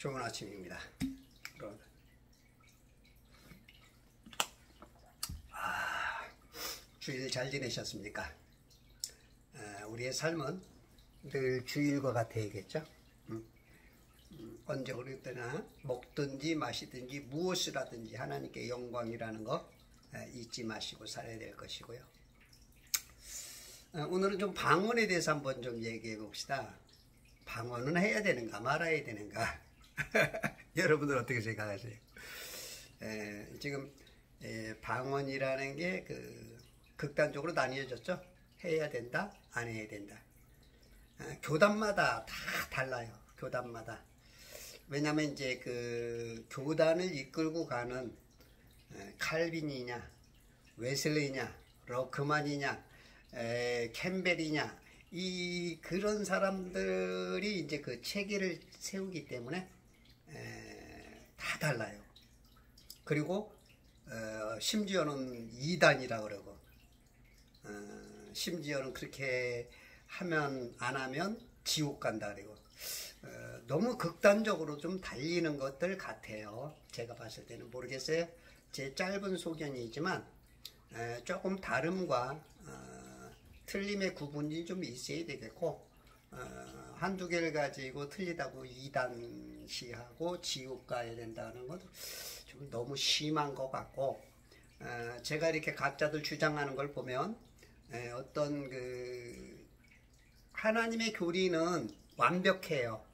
좋은 아침입니다. 주일 잘 지내셨습니까? 우리의 삶은 늘 주일과 같아야겠죠? 언제 어릴 때나 먹든지 마시든지 무엇을 하든지 하나님께 영광이라는 거 잊지 마시고 살아야 될 것이고요. 오늘은 좀 방언에 대해서 한번 좀 얘기해 봅시다. 방언은 해야 되는가 말아야 되는가? 여러분들 어떻게 생각하세요? 지금 방언이라는 게 극단적으로 나뉘어졌죠. 해야 된다, 안 해야 된다. 교단마다 다 달라요. 교단마다. 왜냐하면 이제 교단을 이끌고 가는 칼빈이냐, 웨슬리냐, 러크만이냐, 캠벨이냐, 그런 사람들이 이제 그 체계를 세우기 때문에 다 달라요. 그리고 심지어는 이단이라 그러고, 심지어는 그렇게 하면 안 하면 지옥 간다 그러고, 너무 극단적으로 좀 달리는 것들 같아요. 제가 봤을 때는 모르겠어요. 제 짧은 소견이지만 조금 다름과 틀림의 구분이 좀 있어야 되겠고, 한두 개를 가지고 틀리다고 이단시하고 지옥 가야 된다는 것도 좀 너무 심한 것 같고, 제가 이렇게 각자들 주장하는 걸 보면 어떤 하나님의 교리는 완벽해요.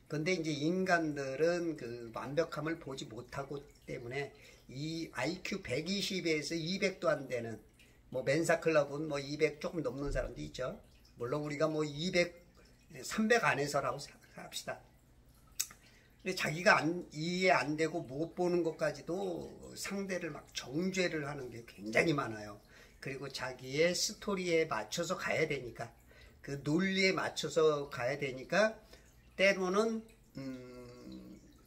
근데 이제 인간들은 그 완벽함을 보지 못하고 때문에 이 IQ 120에서 200도 안 되는, 뭐 멘사클럽은 뭐 200 조금 넘는 사람도 있죠. 물론 우리가 뭐 200, 300 안에서라고 합시다. 근데 자기가 이해 안 되고 못 보는 것까지도 상대를 막 정죄를 하는 게 굉장히 많아요. 그리고 자기의 스토리에 맞춰서 가야 되니까, 그 논리에 맞춰서 가야 되니까, 때로는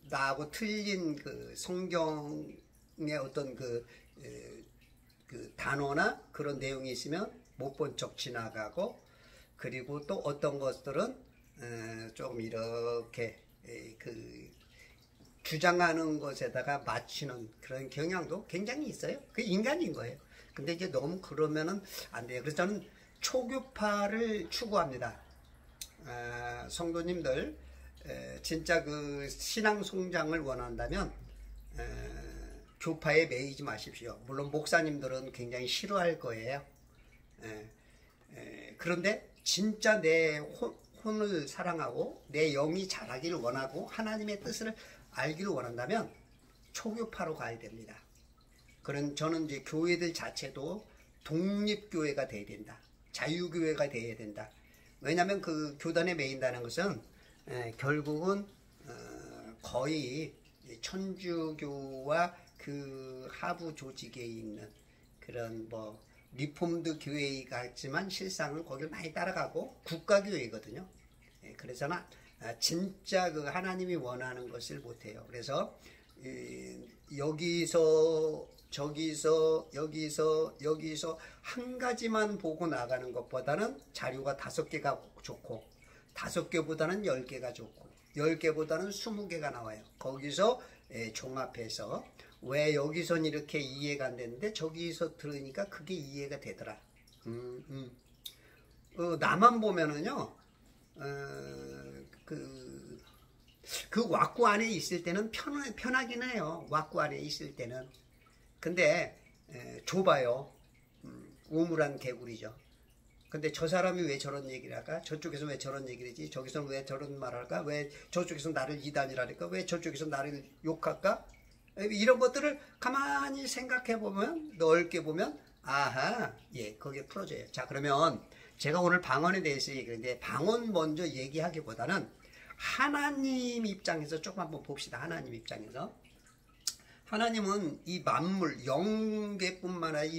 나하고 틀린 성경의 어떤 단어나 그런 내용이 있으면 못 본 척 지나가고, 그리고 또 어떤 것들은 조금 이렇게 주장하는 것에다가 맞추는 그런 경향도 굉장히 있어요. 그게 인간인 거예요. 근데 이제 너무 그러면은 안 돼요. 그래서 저는 초교파를 추구합니다. 성도님들 진짜 신앙 성장을 원한다면 교파에 매이지 마십시오. 물론 목사님들은 굉장히 싫어할 거예요. 그런데 진짜 내 혼을 사랑하고 내 영이 자라기를 원하고 하나님의 뜻을 알기를 원한다면 초교파로 가야 됩니다. 저는 이제 교회들 자체도 독립교회가 돼야 된다. 자유교회가 돼야 된다. 왜냐하면 그 교단에 매인다는 것은 결국은 거의 천주교와 그 하부 조직에 있는 그런 뭐 리폼드 교회 같지만 실상은 거기를 많이 따라가고 국가교회거든요. 그래서는 진짜 하나님이 원하는 것을 못해요. 그래서 여기서 저기서 여기서 한 가지만 보고 나가는 것보다는 자료가 5개가 좋고, 5개보다는 10개가 좋고, 10개보다는 20개가 나와요. 거기서 종합해서 왜 여기선 이렇게 이해가 안 되는데 저기서 들으니까 그게 이해가 되더라. 나만 보면은요, 그 왁구 안에 있을 때는 편하긴 해요. 왁구 안에 있을 때는. 근데 좁아요. 우물한 개구리죠. 근데 저 사람이 왜 저런 얘기를 할까? 저쪽에서 왜 저런 얘기를 하지? 저기서는 왜 저런 말을 할까? 왜 저쪽에서 나를 이단이라니까? 왜 저쪽에서 나를 욕할까? 이런 것들을 가만히 생각해 보면, 넓게 보면, 아하, 예, 거기에 풀어져요. 자, 그러면 제가 오늘 방언에 대해서 얘기하는데, 방언 먼저 얘기하기보다는 하나님 입장에서 조금 한번 봅시다. 하나님 입장에서. 하나님은 이 만물, 영계뿐만 아니라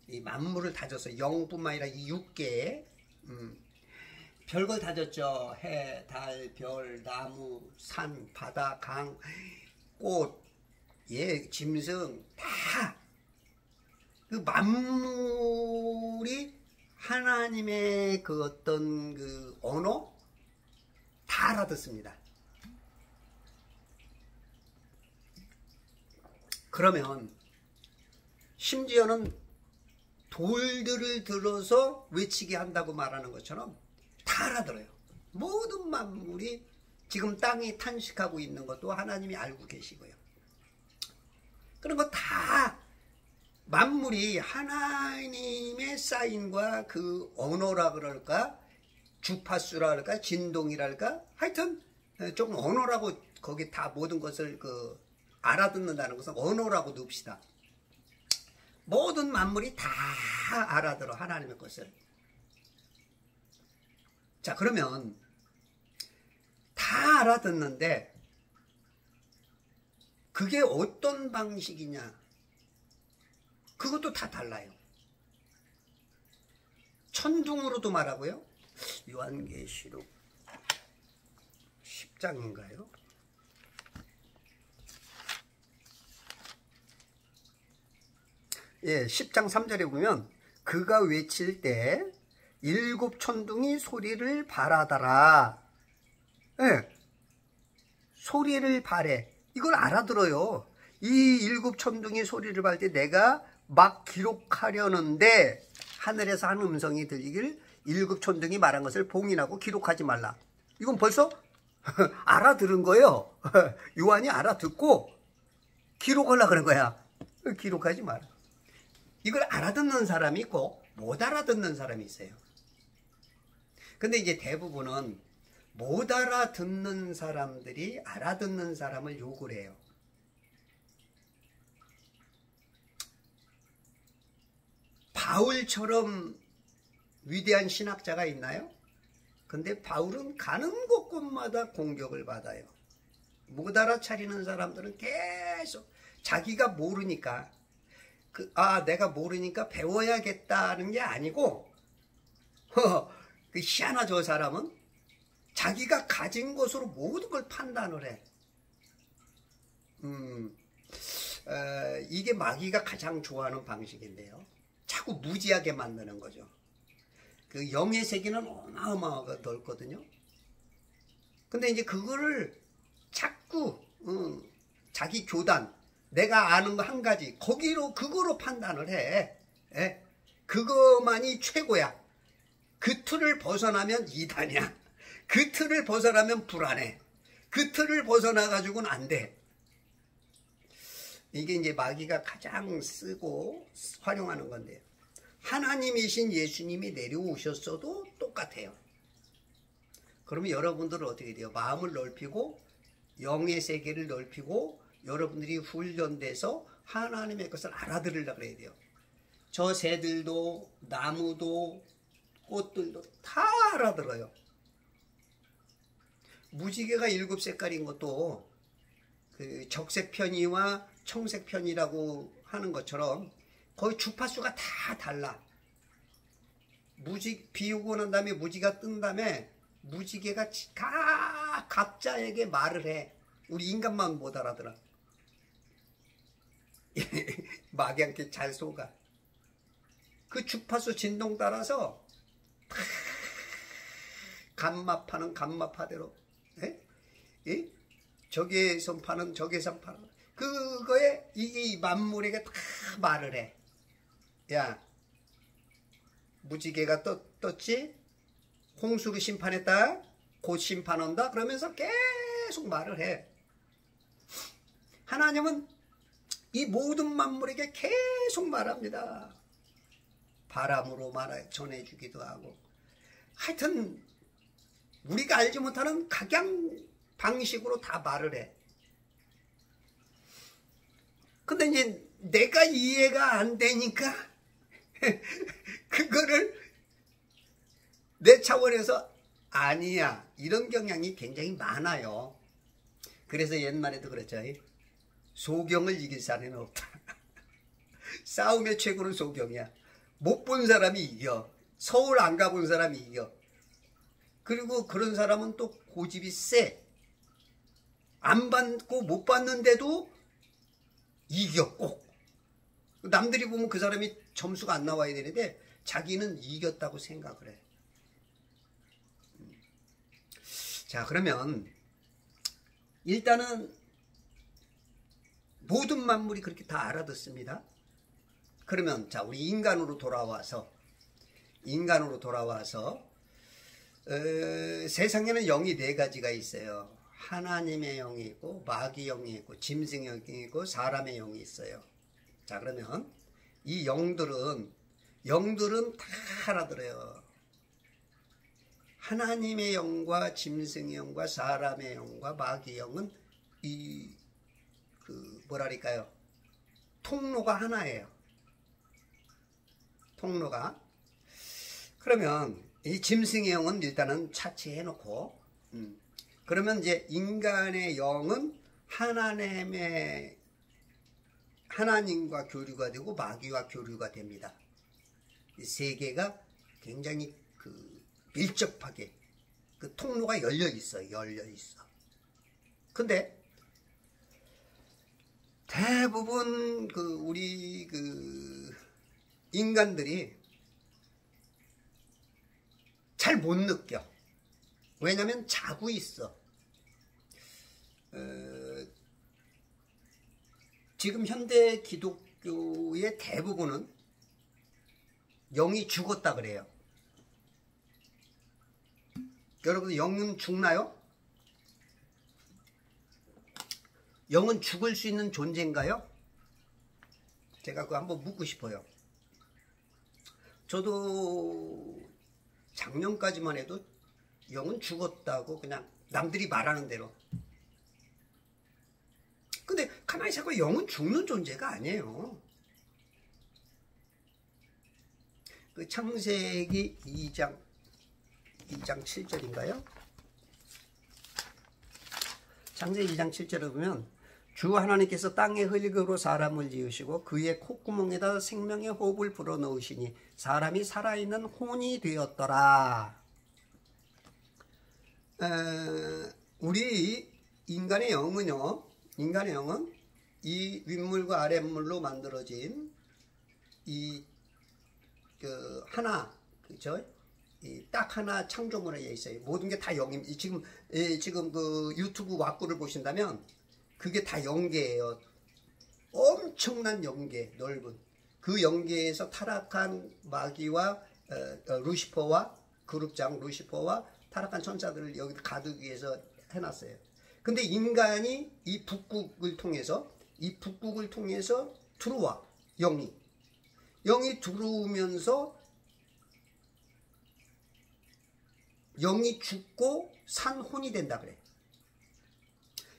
이 만물을 다져서, 영뿐만 아니라 이 6개, 별걸 다졌죠. 해, 달, 별, 나무, 산, 바다, 강, 꽃, 짐승, 다. 그 만물이 하나님의 그 어떤 그 언어 다 알아듣습니다. 그러면 심지어는 돌들을 들어서 외치게 한다고 말하는 것처럼 다 알아들어요. 모든 만물이 지금 땅이 탄식하고 있는 것도 하나님이 알고 계시고요. 그런 거 다 만물이 하나님의 사인과 그 언어라 그럴까, 주파수라 그럴까, 진동이랄까, 하여튼 조금 언어라고 거기 다 모든 것을 알아듣는다는 것은 언어라고 놉시다. 모든 만물이 다 알아들어 하나님의 것을. 자, 그러면 다 알아듣는데 그게 어떤 방식이냐, 그것도 다 달라요. 천둥으로도 말하고요. 요한계시록 10장인가요? 예, 10장 3절에 보면 그가 외칠 때 일곱 천둥이 소리를 발하더라. 예, 소리를 발해. 이걸 알아들어요. 이 일곱 천둥이 소리를 발 때 내가 막 기록하려는데 하늘에서 한 음성이 들리길 일곱 천둥이 말한 것을 봉인하고 기록하지 말라. 이건 벌써 알아들은 거예요. 요한이 알아듣고 기록하려고 그런 거야. 기록하지 마라. 이걸 알아듣는 사람이 있고 못 알아듣는 사람이 있어요. 근데 이제 대부분은 못 알아듣는 사람들이 알아듣는 사람을 욕을 해요. 바울처럼 위대한 신학자가 있나요? 근데 바울은 가는 곳곳마다 공격을 받아요. 못 알아차리는 사람들은 계속 자기가 모르니까 내가 모르니까 배워야겠다는 게 아니고 그 희한하 저 사람은 자기가 가진 것으로 모든 걸 판단을 해. 이게 마귀가 가장 좋아하는 방식인데요. 자꾸 무지하게 만드는 거죠. 그 영의 세계는 어마어마하게 넓거든요. 근데 이제 그거를 자꾸 자기 교단, 내가 아는 거 한 가지 그거로 판단을 해. 예? 그거만이 최고야. 그 틀을 벗어나면 이단이야. 그 틀을 벗어나면 불안해. 그 틀을 벗어나 가지고는 안 돼. 이게 이제 마귀가 가장 쓰고 활용하는 건데요. 하나님이신 예수님이 내려오셨어도 똑같아요. 그러면 여러분들은 어떻게 돼요? 마음을 넓히고 영의 세계를 넓히고 여러분들이 훈련돼서 하나님의 것을 알아들으려고 그래야 돼요. 저 새들도 나무도 꽃들도 다 알아들어요. 무지개가 7색깔인 것도 그 적색편이와 청색편이라고 하는 것처럼 거의 주파수가 다 달라. 비 오고 난 다음에 무지개가 뜬 다음에 무지개가 각자에게 말을 해. 우리 인간만 못 알아들어. 마귀한테 잘 속아. 그 주파수 진동 따라서 감마파는 감마파대로, 저기에서 파는 저기에서 파는 그거에 이 만물에게 다 말을 해. 야, 무지개가 떴지? 홍수로 심판했다? 곧 심판한다? 그러면서 계속 말을 해. 하나님은 이 모든 만물에게 계속 말합니다. 바람으로 전해주기도 하고. 하여튼 우리가 알지 못하는 각양 방식으로 다 말을 해. 근데 이제 내가 이해가 안 되니까 그거를 내 차원에서 아니야, 이런 경향이 굉장히 많아요. 그래서 옛말에도 그랬죠. 소경을 이길 사람은 없다. 싸움의 최고는 소경이야. 못 본 사람이 이겨. 서울 안 가본 사람이 이겨. 그리고 그런 사람은 또 고집이 세. 안 받고 못 받는데도 이겨 꼭. 남들이 보면 그 사람이 점수가 안 나와야 되는데 자기는 이겼다고 생각을 해. 자, 그러면 일단은 모든 만물이 그렇게 다 알아듣습니다. 그러면 자, 우리 인간으로 돌아와서 세상에는 영이 네 가지가 있어요. 하나님의 영이 있고, 마귀 영이 있고, 짐승의 영이 있고, 사람의 영이 있어요. 자, 그러면 이 영들은 다 알아들어요. 하나님의 영과 짐승의 영과 사람의 영과 마귀 영은 뭐랄까요? 통로가 하나예요. 통로가. 그러면 이 짐승의 영은 일단은 차치해 놓고, 그러면 이제 인간의 영은 하나님과 교류가 되고 마귀와 교류가 됩니다. 이 세 개가 굉장히 밀접하게 통로가 열려 있어. 근데 대부분 우리 인간들이 잘 못 느껴. 왜냐면 자고 있어. 지금 현대 기독교의 대부분은 영이 죽었다 그래요. 여러분, 영은 죽나요? 영은 죽을 수 있는 존재인가요? 제가 그거 한번 묻고 싶어요. 저도 작년까지만 해도 영은 죽었다고 그냥 남들이 말하는 대로. 근데 가만히 생각하면 영은 죽는 존재가 아니에요. 창세기 2장 7절인가요? 창세기 2장 7절을 보면 주 하나님께서 땅의 흙으로 사람을 지으시고 그의 콧구멍에다 생명의 호흡을 불어넣으시니 사람이 살아있는 혼이 되었더라. 우리 인간의 영은 이 윗물과 아랫물로 만들어진 하나, 그죠? 딱 하나 창조물에 있어요. 모든 게 다 영입니다. 지금 유튜브 왁구를 보신다면 그게 다 영계예요. 엄청난 영계, 넓은. 그 영계에서 타락한 마귀와 루시퍼와 그룹장 루시퍼와 타락한 천사들을 여기 가두기 위해서 해놨어요. 근데 인간이 이 북극을 통해서 들어와. 영이 들어오면서 영이 죽고 산혼이 된다 그래.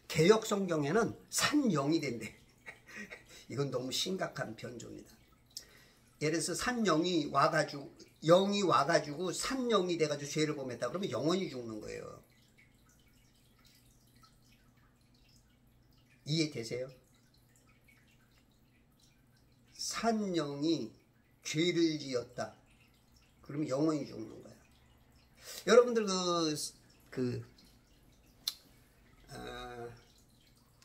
개역 성경에는 산영이 된대. 이건 너무 심각한 변조입니다. 예를 들어서 산영이 와가지고 산영이 돼가지고 죄를 범했다 그러면 영원히 죽는 거예요. 이해되세요? 산영이 죄를 지었다. 그러면 영원히 죽는 거야. 여러분들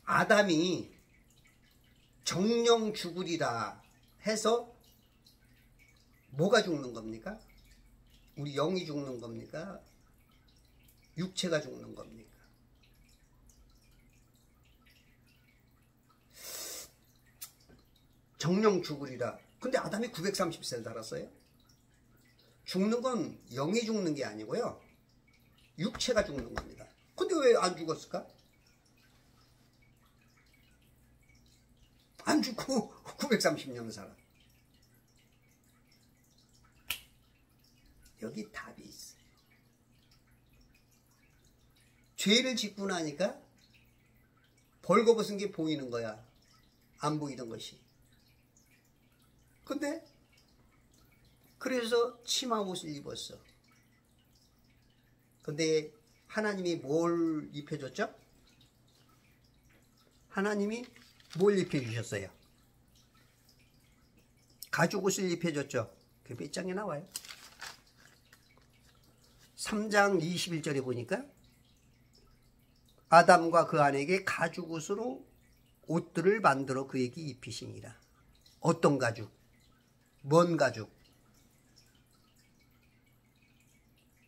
아담이 정령 죽으리라 해서 뭐가 죽는 겁니까? 우리 영이 죽는 겁니까? 육체가 죽는 겁니까? 정령 죽으리라. 근데 아담이 930세 살았어요. 죽는 건 영이 죽는 게 아니고요. 육체가 죽는 겁니다. 근데 왜 안 죽었을까? 안 죽고 930년 살아. 여기 답이 있어요. 죄를 짓고 나니까 벌거벗은 게 보이는 거야. 안 보이던 것이. 근데 그래서 치마 옷을 입었어. 근데 하나님이 뭘 입혀줬죠? 하나님이 뭘 입혀주셨어요? 가죽 옷을 입혀줬죠. 그 몇 장에 나와요? 3장 21절에 보니까 아담과 그 아내에게 가죽 옷으로 옷들을 만들어 그에게 입히시니라. 어떤 가죽? 뭔 가죽?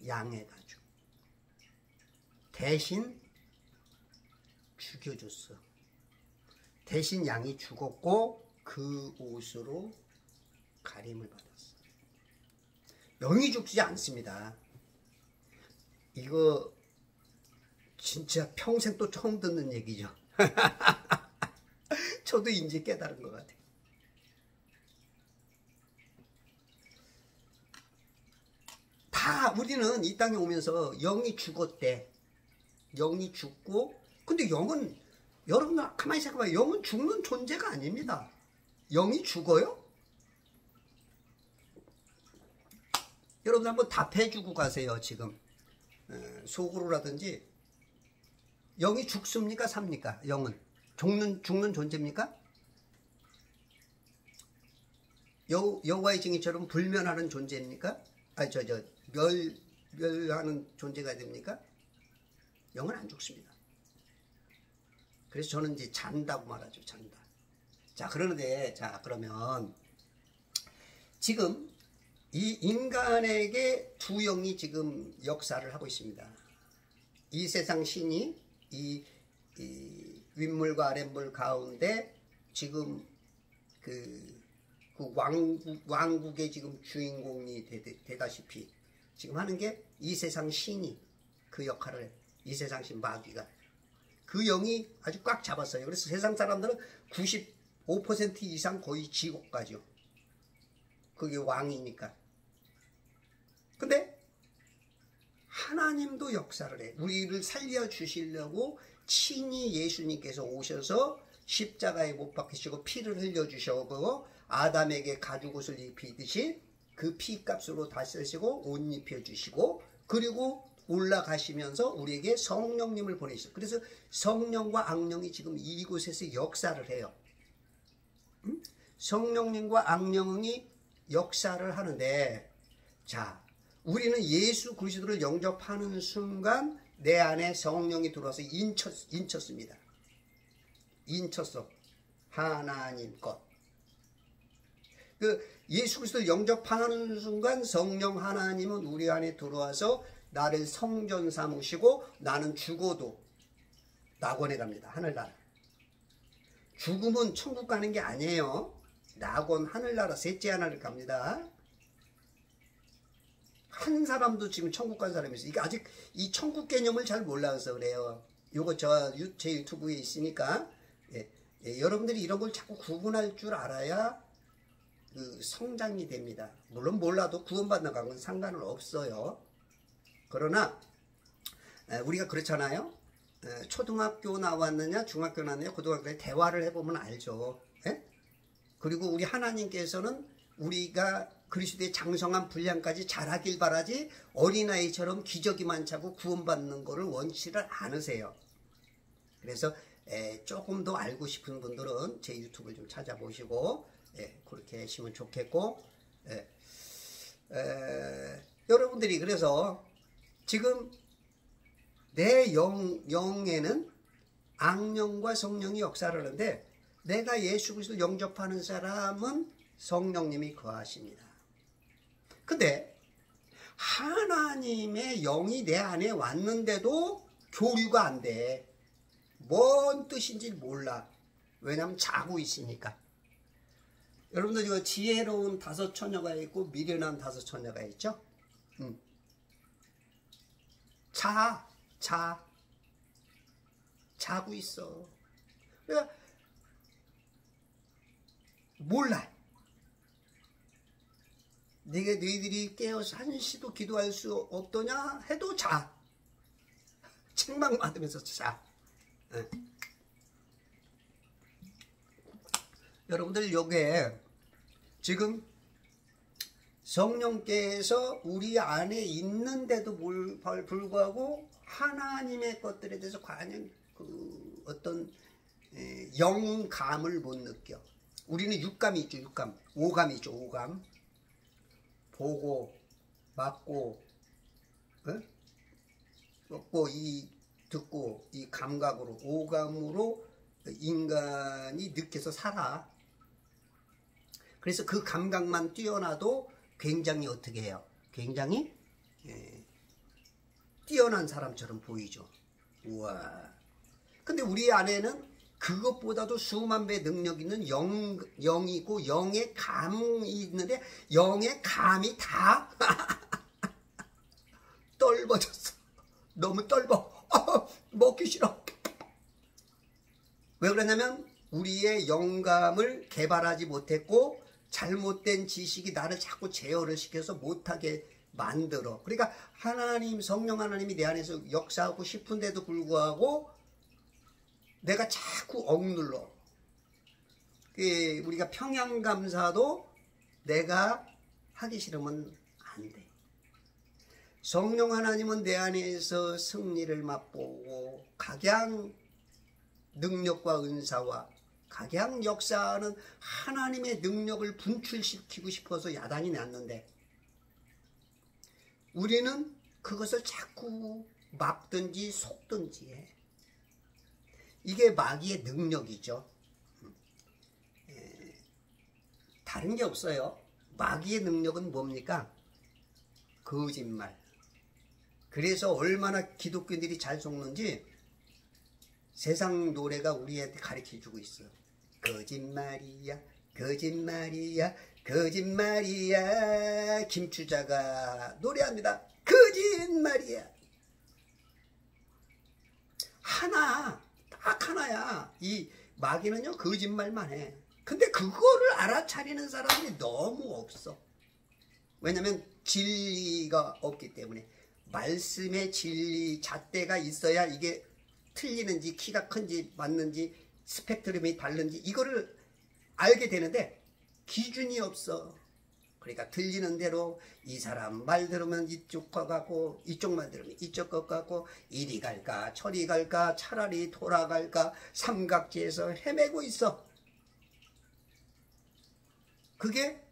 양의 가죽. 대신 죽여줬어. 대신 양이 죽었고 그 옷으로 가림을 받았어. 영이 죽지 않습니다. 이거 진짜 평생 또 처음 듣는 얘기죠. 저도 이제 깨달은 것 같아요. 다 우리는 이 땅에 오면서 영이 죽었대. 영이 죽고, 근데 영은, 여러분 가만히 생각해봐요. 영은 죽는 존재가 아닙니다. 영이 죽어요? 여러분 한번 답해주고 가세요. 지금 속으로라든지. 영이 죽습니까? 삽니까? 영은 죽는 존재입니까? 여호와의 증인처럼 불면하는 존재입니까? 아니 멸하는 존재가 됩니까? 영은 안 죽습니다. 그래서 저는 이제 잔다고 말하죠. 잔다. 자, 그러는데, 자, 그러면 지금 이 인간에게 두 영이 지금 역사를 하고 있습니다. 이 세상 신이 이 윗물과 아랫물 가운데 지금 그 왕국의 지금 주인공이 되다시피 지금 하는 게 이 세상 신이 그 역할을 해. 이 세상 신 마귀가 그 영이 아주 꽉 잡았어요. 그래서 세상 사람들은 95% 이상 거의 지옥 가죠. 그게 왕이니까. 근데 하나님도 역사를 해. 우리를 살려주시려고 친히 예수님께서 오셔서 십자가에 못 박히시고 피를 흘려주시고 아담에게 가죽옷을 입히듯이 그 피값으로 다 쓰시고 옷 입혀주시고 그리고 올라가시면서 우리에게 성령님을 보내셨어요. 그래서 성령과 악령이 지금 이곳에서 역사를 해요. 성령님과 악령이 역사를 하는데, 자, 우리는 예수 그리스도를 영접하는 순간 내 안에 성령이 들어와서 인쳤습니다. 인쳤어. 하나님 것. 그 예수 그리스도를 영접하는 순간 성령 하나님은 우리 안에 들어와서 나를 성전 삼으시고 나는 죽어도 낙원에 갑니다. 하늘나라. 죽음은 천국 가는 게 아니에요. 낙원 하늘나라 셋째 하나를 갑니다. 한 사람도 지금 천국 간 사람이 있어요. 이게 아직 이 천국 개념을 잘 몰라서 그래요. 요거 제 유튜브에 있으니까 여러분들이 이런 걸 자꾸 구분할 줄 알아야 그 성장이 됩니다. 물론 몰라도 구원받는 건 상관은 없어요. 그러나 우리가 그렇잖아요. 초등학교 나왔느냐 중학교 나왔느냐 고등학교에 대화를 해보면 알죠. 예? 그리고 우리 하나님께서는 우리가 그리스도의 장성한 분량까지 자라길 바라지 어린아이처럼 기저귀 많자고 구원받는 거를 원치를 않으세요. 그래서 조금 더 알고 싶은 분들은 제 유튜브를 좀 찾아보시고 그렇게 하시면 좋겠고, 여러분들이 그래서 지금 내 영에는 악령과 성령이 역사를 하는데 내가 예수 그리스도를 영접하는 사람은 성령님이 거하십니다. 근데 하나님의 영이 내 안에 왔는데도 교류가 안 돼. 뭔 뜻인지 몰라. 왜냐하면 자고 있으니까. 여러분들 이거 지혜로운 다섯 처녀가 있고 미련한 다섯 처녀가 있죠? 자고 있어. 그러니까 몰라. 너희들이 깨어서 한시도 기도할 수 없더냐 해도 자. 책망 받으면서 자. 여러분들 요게 지금 성령께서 우리 안에 있는데도 불구하고 하나님의 것들에 대해서 과연 그 어떤 영감을 못 느껴. 우리는 육감이 있죠. 육감. 오감이 있죠. 오감. 보고 맡고 먹고 듣고 이 감각으로 오감으로 인간이 느껴서 살아. 그래서 그 감각만 뛰어나도 굉장히 어떻게 해요? 굉장히 뛰어난 사람처럼 보이죠. 우와. 근데 우리 안에는 그것보다도 수만 배 능력 있는 영이 있고 영의 감이 있는데 영의 감이 다 떨어졌어. 너무 떨어. 먹기 싫어. 왜 그러냐면 우리의 영감을 개발하지 못했고 잘못된 지식이 나를 자꾸 제어를 시켜서 못하게 만들어. 그러니까 하나님, 성령 하나님이 내 안에서 역사하고 싶은데도 불구하고 내가 자꾸 억눌러. 우리가 평양감사도 내가 하기 싫으면 안 돼. 성령 하나님은 내 안에서 승리를 맛보고 각양 능력과 은사와 각양 역사하는 하나님의 능력을 분출시키고 싶어서 야단이 났는데 우리는 그것을 자꾸 막든지 속든지 해. 이게 마귀의 능력이죠. 다른 게 없어요. 마귀의 능력은 뭡니까? 거짓말. 그래서 얼마나 기독교인들이 잘 속는지 세상 노래가 우리한테 가르쳐주고 있어. 거짓말이야, 거짓말이야, 거짓말이야. 김추자가 노래합니다. 거짓말이야. 하나, 딱 하나야. 이 마귀는요 거짓말만 해. 근데 그거를 알아차리는 사람이 너무 없어. 왜냐면 진리가 없기 때문에. 말씀의 진리 잣대가 있어야 이게 틀리는지 키가 큰지 맞는지 스펙트럼이 다른지 이거를 알게 되는데 기준이 없어. 그러니까 들리는 대로 이 사람 말 들으면 이쪽 것 같고 이쪽 말 들으면 이쪽 것 같고 이리 갈까 저리 갈까 차라리 돌아갈까 삼각지에서 헤매고 있어. 그게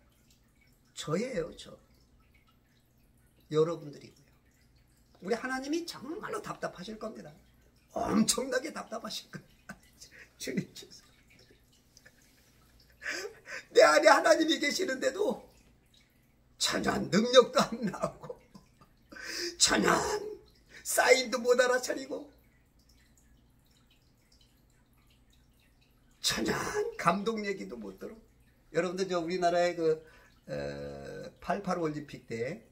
저예요. 저. 여러분들이고요. 우리 하나님이 정말로 답답하실 겁니다. 엄청나게 답답하실 거예요. 주님께서. 내 안에 하나님이 계시는데도 천연 능력도 안 나오고 천연 사인도 못 알아차리고 천연 감동 얘기도 못 들어. 여러분들 저 우리나라의 그 88 올림픽 때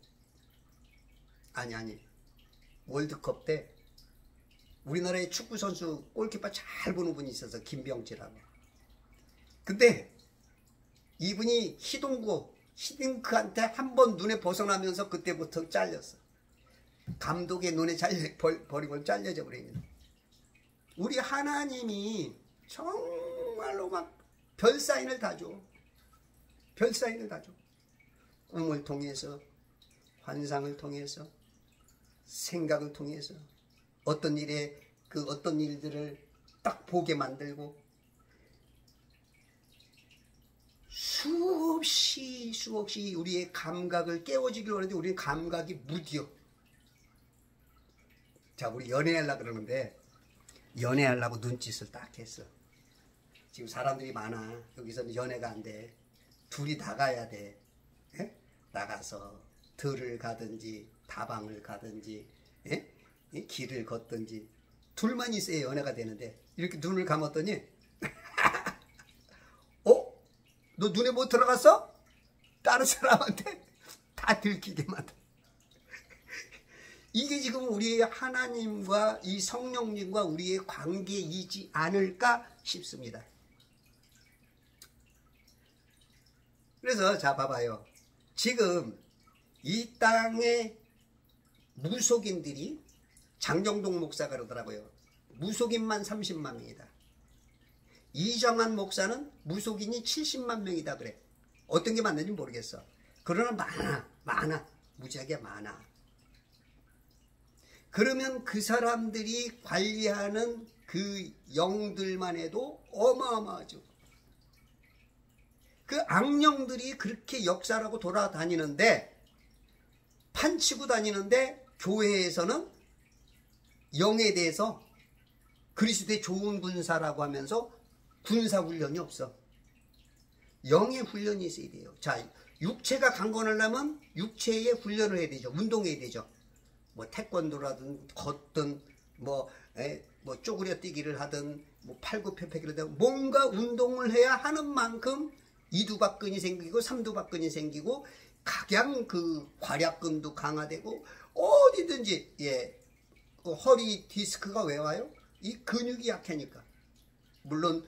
아니 월드컵 때 우리나라의 축구 선수 골키퍼 잘 보는 분이 있어서 김병지라고. 근데 이분이 히딩크한테 한 번 눈에 벗어나면서 그때부터 잘렸어. 감독의 눈에 버리고 잘려져 버리는. 우리 하나님이 정말로 막 별사인을 다 줘. 별사인을 다 줘. 꿈을 통해서 환상을 통해서 생각을 통해서 어떤 일에 그 어떤 일들을 딱 보게 만들고 수없이 우리의 감각을 깨워주기로 하는데 우리의 감각이 무디어. 자, 우리 연애하려고 그러는데 연애하려고 눈짓을 딱 했어. 지금 사람들이 많아. 여기서는 연애가 안 돼. 둘이 나가야 돼. 에? 나가서 들을 가든지 다방을 가든지 길을 걷든지 둘만 있어야 연애가 되는데 이렇게 눈을 감았더니 너 눈에 못 들어갔어? 다른 사람한테 다 들키게 만들어. 이게 지금 우리의 하나님과 이 성령님과 우리의 관계이지 않을까 싶습니다. 그래서 자 봐봐요. 지금 이 땅의 무속인들이 장정동 목사가 그러더라고요. 무속인만 30만 명이다. 이정한 목사는 무속인이 70만 명이다 그래. 어떤 게 맞는지 모르겠어. 그러나 많아. 무지하게 많아. 그러면 그 사람들이 관리하는 그 영들만 해도 어마어마하죠. 그 악령들이 그렇게 역사라고 돌아다니는데 판치고 다니는데 교회에서는 영에 대해서 그리스도의 좋은 군사라고 하면서 군사훈련이 없어. 영의 훈련이 있어야 돼요. 자, 육체가 강건하려면 육체의 훈련을 해야 되죠. 운동해야 되죠. 뭐 태권도라든 걷든 뭐 뭐 쪼그려 뛰기를 하든 뭐 팔굽혀펴기를 하든 뭔가 운동을 해야 하는 만큼 이두박근이 생기고 삼두박근이 생기고 각양 그 괄약근도 강화되고 어디든지 허리 디스크가 왜 와요? 이 근육이 약하니까. 물론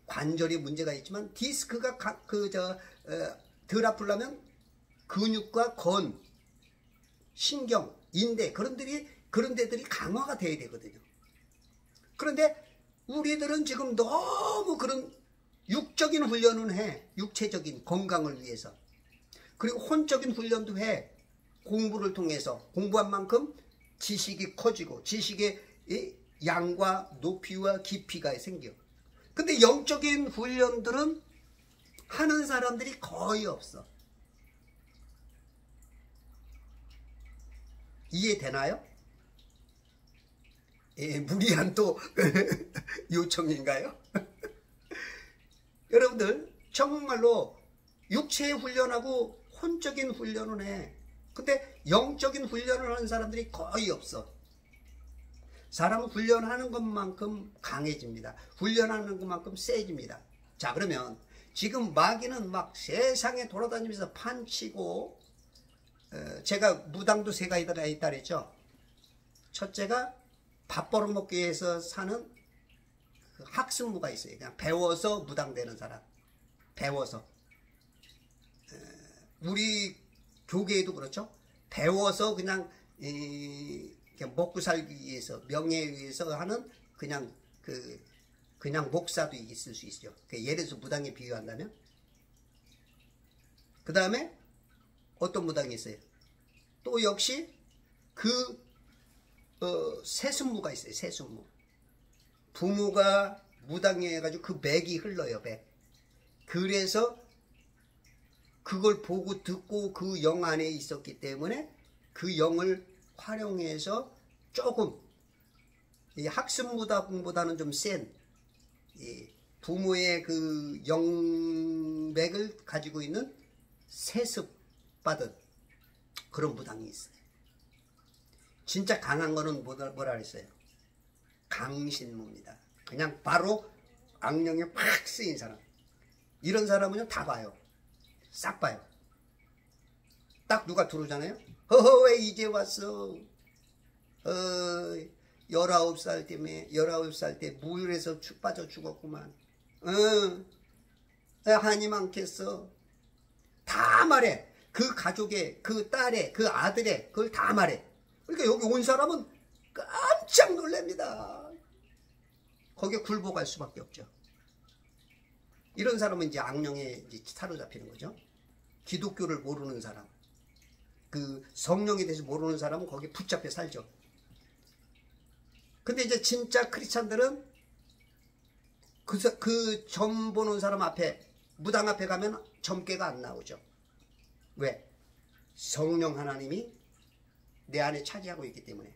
관절이 문제가 있지만 디스크가 덜 아프려면 근육과 건, 신경, 인대 그런 데들이 강화가 돼야 되거든요. 그런데 우리들은 지금 너무 그런 육적인 훈련은 해. 육체적인 건강을 위해서. 그리고 혼적인 훈련도 해. 공부를 통해서 공부한 만큼 지식이 커지고 지식의 양과 높이와 깊이가 생겨. 근데 영적인 훈련들은 하는 사람들이 거의 없어. 이해되나요? 무리한 또 요청인가요? 여러분들 정말로 육체의 훈련하고 혼적인 훈련을 해. 근데 영적인 훈련을 하는 사람들이 거의 없어. 사람은 훈련하는 것만큼 강해집니다. 훈련하는 것만큼 세집니다. 자, 그러면 지금 마귀는 막 세상에 돌아다니면서 판치고, 제가 무당도 세 가지가 있다 그랬죠. 첫째가 밥 벌어먹기 위해서 사는 그 학습무가 있어요. 그냥 배워서 무당되는 사람. 배워서. 우리 교계에도 그렇죠. 배워서 그냥 먹고 살기 위해서, 명예에 위해서 하는 그냥 목사도 있을 수 있죠. 예를 들어서 무당에 비유한다면. 그 다음에 어떤 무당이 있어요? 또 역시 세습무가 있어요. 세습무. 부모가 무당이 해가지고 그 맥이 흘러요. 맥. 그래서 그걸 보고 듣고 그 영 안에 있었기 때문에 그 영을 활용해서 조금 이 학습무당보다는 좀 센 부모의 그 영맥을 가지고 있는 세습받은 그런 무당이 있어요. 진짜 강한 거는 뭐라 그랬어요? 강신무입니다. 그냥 바로 악령에 팍 쓰인 사람. 이런 사람은요 다 봐요. 싹 봐요. 딱 누가 들어오잖아요. 왜 이제 왔어? 19살 때문에 19살 때 무율에서 빠져 죽었구만. 한이 많겠어. 다 말해. 그 가족의, 그 딸의, 그 아들의 그걸 다 말해. 그러니까 여기 온 사람은 깜짝 놀랍니다. 거기에 굴복할 수밖에 없죠. 이런 사람은 이제 악령에 이제 사로잡히는 거죠. 기독교를 모르는 사람, 그 성령에 대해서 모르는 사람은 거기에 붙잡혀 살죠. 근데 이제 진짜 크리스찬들은 그 점 보는 사람 앞에, 무당 앞에 가면 점괘가 안 나오죠. 왜? 성령 하나님이 내 안에 차지하고 있기 때문에.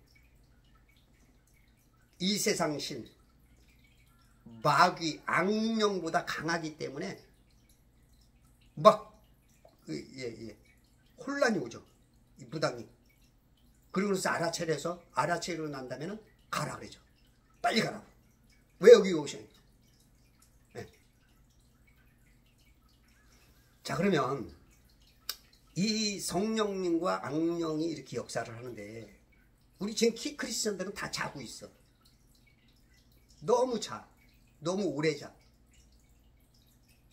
이 세상 신, 마귀, 악령보다 강하기 때문에 막 혼란이 오죠. 이 무당이. 그리고 그래서 알아채리고 난다면 가라 그러죠. 빨리 가라. 왜 여기 오셔? 네. 자, 그러면 이 성령님과 악령이 이렇게 역사를 하는데 우리 지금 크리스천들은 다 자고 있어. 너무 자. 너무 오래 자.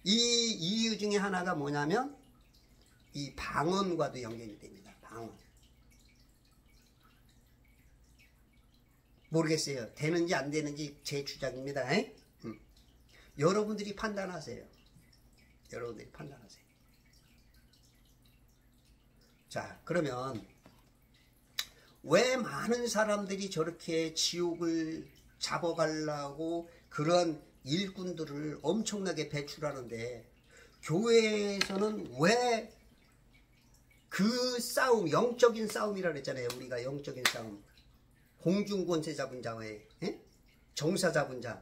이 이유 중에 하나가 뭐냐면 이 방언과도 연결이 됩니다. 방언. 모르겠어요. 되는지 안 되는지 제 주장입니다. 여러분들이 판단하세요. 여러분들이 판단하세요. 자, 그러면 왜 많은 사람들이 저렇게 지옥을 잡아가려고 그런 일꾼들을 엄청나게 배출하는데 교회에서는 왜 그 싸움, 영적인 싸움이라 그랬잖아요. 우리가 영적인 싸움. 공중권세 잡은 자와의 정사 잡은 자,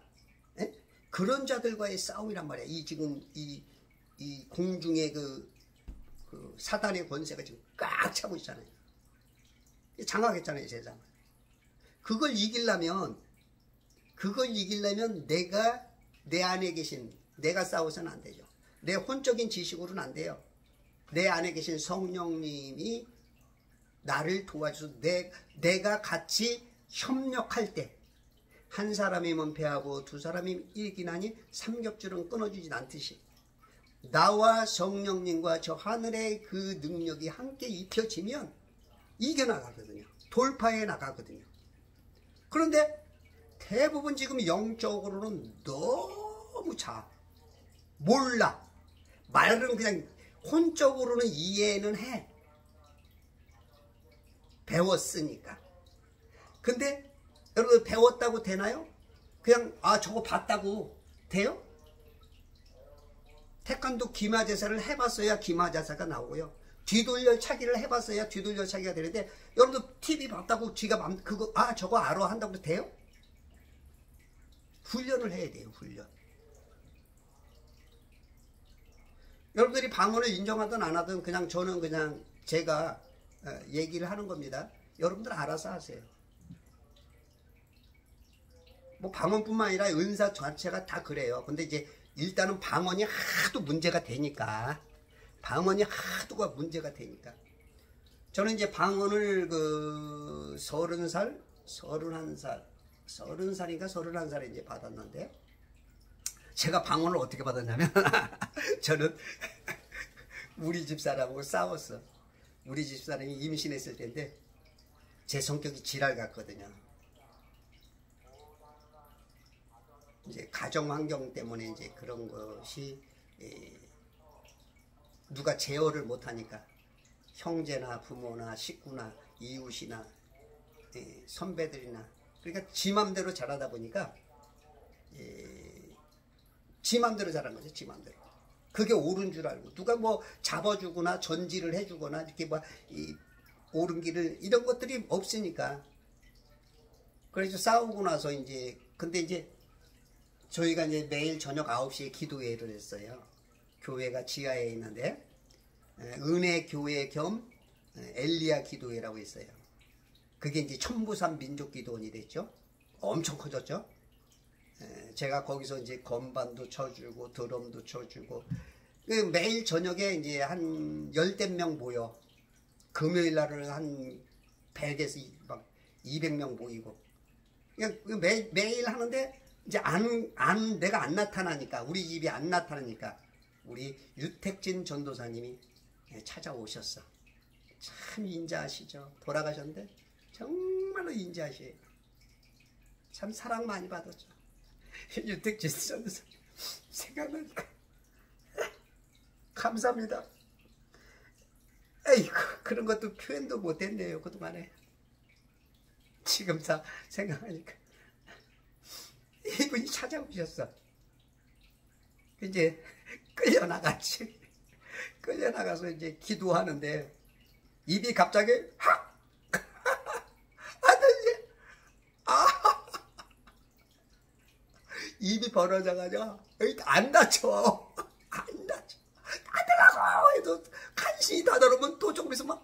그런 자들과의 싸움이란 말이야. 지금 이 공중의 그 사단의 권세가 지금 꽉 차고 있잖아요. 장악했잖아요, 세상을. 그걸 이기려면 그걸 이기려면 내 안에 계신, 내가 싸워서는 안 되죠. 내 혼적인 지식으로는 안 돼요. 내 안에 계신 성령님이 나를 도와줘서 내가 같이 협력할 때, 한 사람이면 패하고 두 사람이 이기나니 삼겹줄은 끊어지진 않듯이, 나와 성령님과 저 하늘의 그 능력이 함께 입혀지면 이겨나가거든요. 돌파해 나가거든요. 그런데 대부분 지금 영적으로는 너무 몰라. 말은 그냥 혼적으로는 이해는 해. 배웠으니까. 근데 여러분 배웠다고 되나요? 그냥 저거 봤다고 돼요? 태권도 기마제사를 해봤어야 기마제사가 나오고요. 뒤돌려 차기를 해봤어야 뒤돌려 차기가 되는데, 여러분들 TV 봤다고 지가 저거 알아 한다고 돼요? 훈련을 해야 돼요. 훈련. 여러분들이 방언을 인정하든 안 하든 그냥 저는 그냥 제가 얘기를 하는 겁니다. 여러분들 알아서 하세요. 뭐 방언뿐만 아니라 은사 자체가 다 그래요. 근데 이제 일단은 방언이 하도 문제가 되니까, 저는 이제 방언을 30살, 31살에 이제 받았는데, 제가 방언을 어떻게 받았냐면 저는 우리 집사람하고 싸웠어. 우리 집사람이 임신했을 때인데 제 성격이 지랄 같거든요. 이제 가정 환경 때문에 이제 그런 것이 누가 제어를 못하니까 형제나 부모나 식구나 이웃이나 선배들이나, 그러니까 지 맘대로 자라다 보니까 지 맘대로 자란 거죠. 지 맘대로. 그게 옳은 줄 알고, 누가 뭐 잡아주거나 전지를 해주거나 이렇게 옳은 길을, 이런 것들이 없으니까. 그래서 싸우고 나서 이제, 근데 이제 저희가 이제 매일 저녁 9시에 기도회를 했어요. 교회가 지하에 있는데 은혜 교회 겸 엘리야 기도회라고 있어요. 그게 이제 천부산 민족기도원이 됐죠. 엄청 커졌죠. 제가 거기서 이제 건반도 쳐주고 드럼도 쳐주고, 매일 저녁에 이제 한 10명 모여. 금요일 날은 한 100에서 막 200명 모이고. 매일 하는데 이제 내가 안 나타나니까, 우리 집이 안 나타나니까 우리 유택진 전도사님이 찾아오셨어. 참 인자하시죠. 돌아가셨는데 정말로 인자하시에요. 참 사랑 많이 받았죠. 유택진 전도사님 생각나니까 감사합니다. 에이구, 그런 것도 표현도 못했네요, 그동안에. 지금 다 생각하니까 이분이 찾아오셨어. 이제 끌려나가서 이제 기도하는데 입이 갑자기 아들지, 입이 벌어져가지고 안 다쳐. 아들라고 해도 간신히 다다르면 또 조금 있으면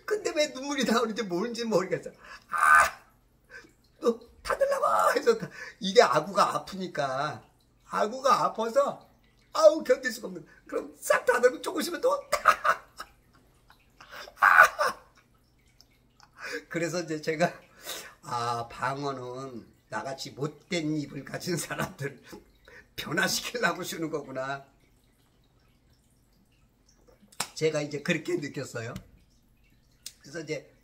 근데 왜 눈물이 나오는지 뭔지 모르겠어. 또 타들라고 해서, 이게 아구가 아프니까, 아구가 아파서 견딜 수가 없는. 그럼 싹 다들면 조금 있으면 또 그래서 이제 제가 방언은 나같이 못된 입을 가진 사람들 변화시키려고 주는 거구나. 제가 이제 그렇게 느꼈어요. 그래서 이제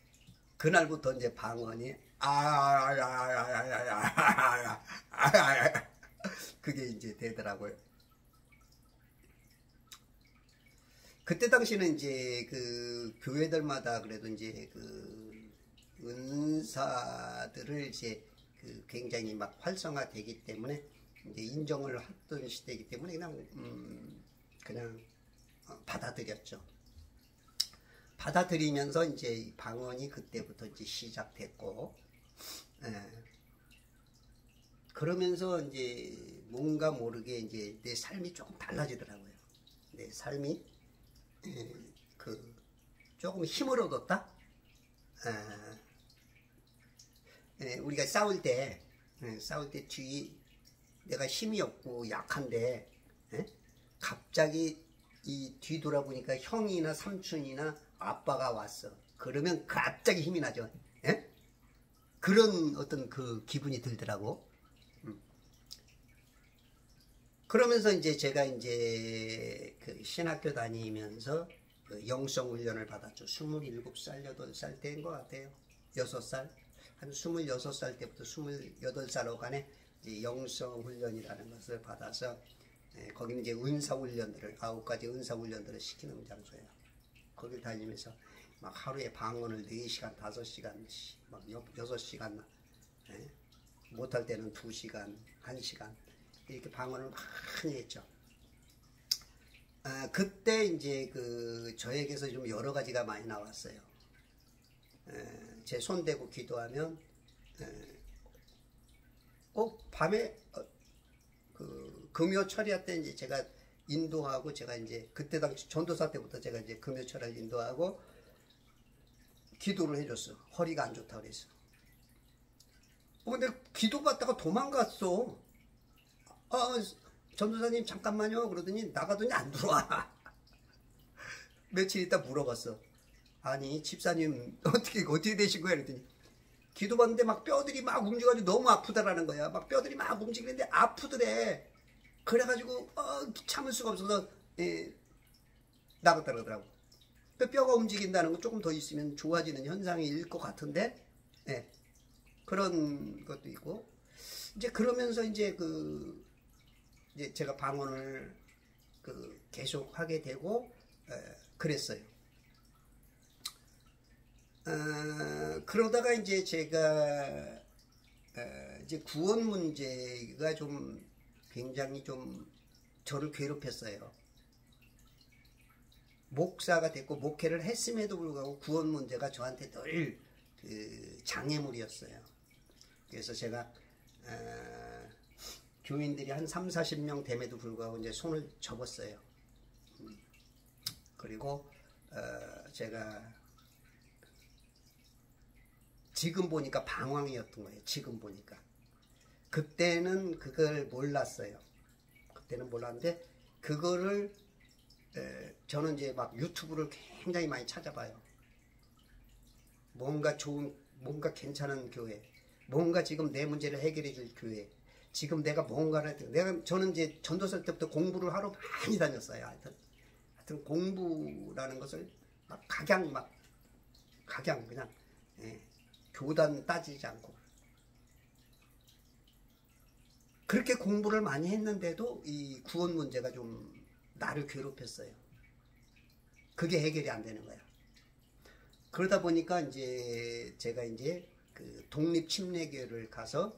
그날부터 이제 방언이 그게 이제 되더라고요. 그때 당시는 이제 그 교회들마다 그래도 이제 그 은사들을 이제 굉장히 막 활성화되기 때문에 이제 인정을 했던 시대이기 때문에 그냥 받아들였죠. 받아들이면서 이제 방언이 그때부터 이제 시작됐고, 그러면서 이제 뭔가 모르게 이제 내 삶이 조금 달라지더라고요. 내 삶이 조금 힘을 얻었다. 우리가 싸울 때 내가 힘이 없고 약한데 갑자기 이 뒤돌아보니까 형이나 삼촌이나 아빠가 왔어. 그러면 갑자기 힘이 나죠. 그런 어떤 그 기분이 들더라고. 그러면서 이제 제가 이제 그 신학교 다니면서 그 영성 훈련을 받았죠. 27살, 8살 때인 것 같아요. 6살. 한 26살 때부터 28살 어간에 영성 훈련이라는 것을 받아서 거기는 이제 은사 훈련들을 9가지 은사 훈련들을 시키는 장소예요. 거길 다니면서 막 하루에 방언을 4시간, 5시간, 막 6시간, 못할 때는 2시간, 1시간 이렇게 방언을 많이 했죠. 그때 이제 저에게서 좀 여러 가지가 많이 나왔어요. 제 손 대고 기도하면 꼭 밤에 금요철야 때 이제 제가 인도하고 제가 이제 그때 당시 전도사 때부터 제가 이제 금요철을 인도하고 기도를 해줬어. 허리가 안 좋다 그래서. 근데 기도 받다가 도망갔어. 전도사님 잠깐만요 그러더니 나가더니 안 들어와. 며칠 있다 물어봤어. 아니 집사님 어떻게 되신 거야 그랬더니 기도 받는데 막 뼈들이 막 움직여가지고 너무 아프다라는 거야. 막 뼈들이 막 움직이는데 아프더래. 그래가지고 참을 수가 없어서 나갔다 그러더라고. 뼈가 움직인다는 거 조금 더 있으면 좋아지는 현상일 것 같은데 그런 것도 있고 이제 그러면서 이제 이제 제가 방언을 계속 하게 되고 그랬어요. 그러다가 이제 제가 이제 구원 문제가 좀 굉장히 좀 저를 괴롭혔어요. 목사가 됐고 목회를 했음에도 불구하고 구원 문제가 저한테 늘 장애물이었어요. 그래서 제가 교인들이 한 30-40명 됨에도 불구하고 이제 손을 접었어요. 그리고 제가 지금 보니까 방황이었던 거예요. 지금 보니까. 그때는 그걸 몰랐어요. 그때는 몰랐는데 그거를 저는 이제 막 유튜브를 굉장히 많이 찾아봐요. 뭔가 괜찮은 교회, 뭔가 지금 내 문제를 해결해 줄 교회, 지금 내가 뭔가를 저는 이제 전도사 때부터 공부를 하러 많이 다녔어요. 하여튼 공부라는 것을 막 각양 그냥 교단 따지지 않고 그렇게 공부를 많이 했는데도 이 구원 문제가 좀 나를 괴롭혔어요. 그게 해결이 안 되는 거야. 그러다 보니까 이제 제가 이제 독립침례교회를 가서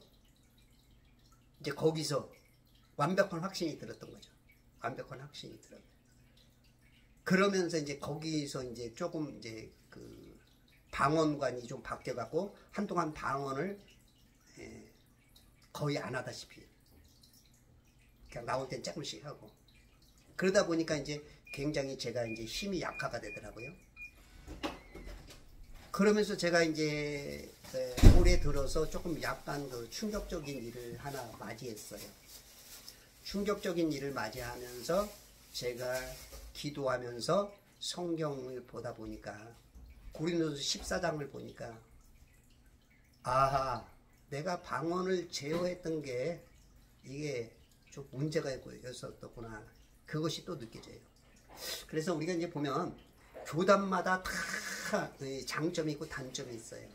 이제 거기서 완벽한 확신이 들었던 거죠. 완벽한 확신이 들어요. 그러면서 이제 거기서 이제 조금 이제 방언관이 좀 바뀌어갖고 한동안 방언을 거의 안 하다시피 그냥 나올 땐 조금씩 하고 그러다 보니까 이제 굉장히 제가 이제 힘이 약화가 되더라고요. 그러면서 제가 이제 올해 들어서 조금 약간 충격적인 일을 하나 맞이했어요. 충격적인 일을 맞이하면서 제가 기도하면서 성경을 보다 보니까 고린도서 14장을 보니까 내가 방언을 제어했던 게 이게 좀 문제가 있었구나. 그것이 또 느껴져요. 그래서 우리가 이제 보면 교단마다 다 장점이 있고 단점이 있어요.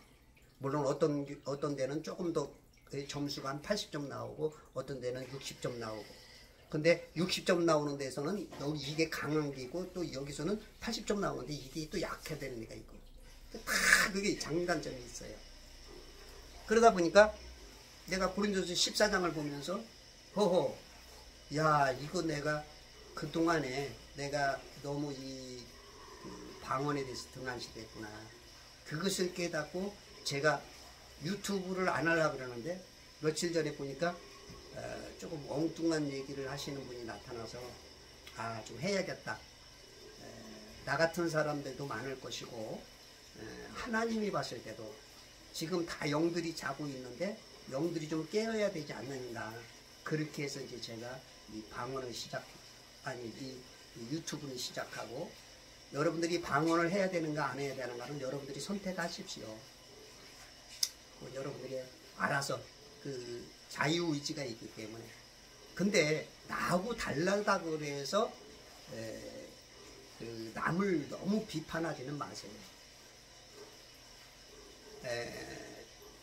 물론 어떤 데는 조금 더 점수가 한 80점 나오고 어떤 데는 60점 나오고 근데 60점 나오는 데서는 이게 강한 게 있고 또 여기서는 80점 나오는데 이게 또 약해되는 데가 있고 다 그게 장단점이 있어요. 그러다 보니까 내가 고린도서 14장을 보면서 이거 내가 그동안에 내가 너무 이 방언에 대해서 등한시됐구나. 그것을 깨닫고 제가 유튜브를 안 하려고 그러는데 며칠 전에 보니까 조금 엉뚱한 얘기를 하시는 분이 나타나서 좀 해야겠다. 나 같은 사람들도 많을 것이고 하나님이 봤을 때도 지금 다 영들이 자고 있는데 영들이 좀 깨어야 되지 않는가. 그렇게 해서 이제 제가 이 방언을 이 유튜브를 시작하고, 여러분들이 방언을 해야 되는가 안 해야 되는가는 여러분들이 선택하십시오. 여러분들이 알아서 그 자유의지가 있기 때문에. 근데 나하고 달라다 그래서 그 남을 너무 비판하지는 마세요.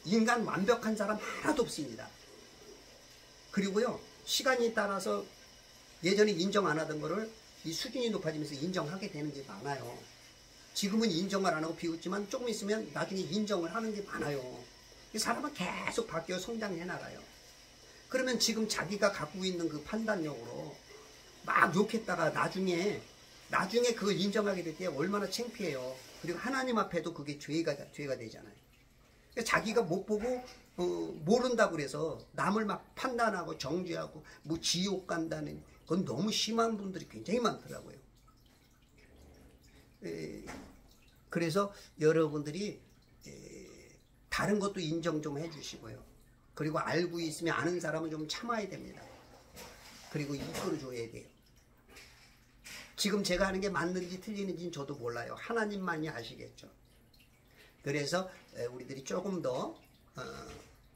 인간 완벽한 사람 하나도 없습니다. 그리고요, 시간이 따라서 예전에 인정 안 하던 거를 이 수준이 높아지면서 인정하게 되는 게 많아요. 지금은 인정을 안 하고 비웃지만 조금 있으면 나중에 인정을 하는 게 많아요. 사람은 계속 바뀌어 성장해 나가요. 그러면 지금 자기가 갖고 있는 그 판단력으로 막 욕했다가 나중에 그걸 인정하게 될 때 얼마나 창피해요. 그리고 하나님 앞에도 그게 죄가 되잖아요. 자기가 못 보고 모른다고 그래서 남을 막 판단하고 정죄하고 뭐 지옥 간다는, 그건 너무 심한 분들이 굉장히 많더라고요. 그래서 여러분들이 다른 것도 인정 좀 해주시고요. 그리고 알고 있으면 아는 사람은 좀 참아야 됩니다. 그리고 이끌어줘야 돼요. 지금 제가 하는 게 맞는지 틀리는지는 저도 몰라요. 하나님만이 아시겠죠. 그래서 우리들이 조금 더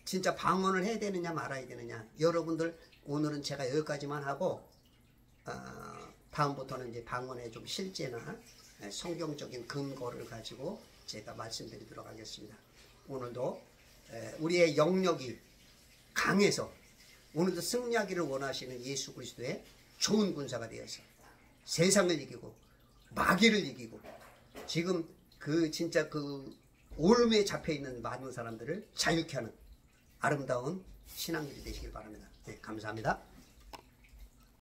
진짜 방언을 해야 되느냐 말아야 되느냐. 여러분들 오늘은 제가 여기까지만 하고 다음부터는 이제 방언에 좀 실제나 성경적인 근거를 가지고 제가 말씀드리도록 하겠습니다. 오늘도 우리의 영역이 강해서 오늘도 승리하기를 원하시는 예수 그리스도의 좋은 군사가 되어서 세상을 이기고 마귀를 이기고 지금 그 진짜 그 올무에 잡혀있는 많은 사람들을 자유케 하는 아름다운 신앙들이 되시길 바랍니다. 네, 감사합니다.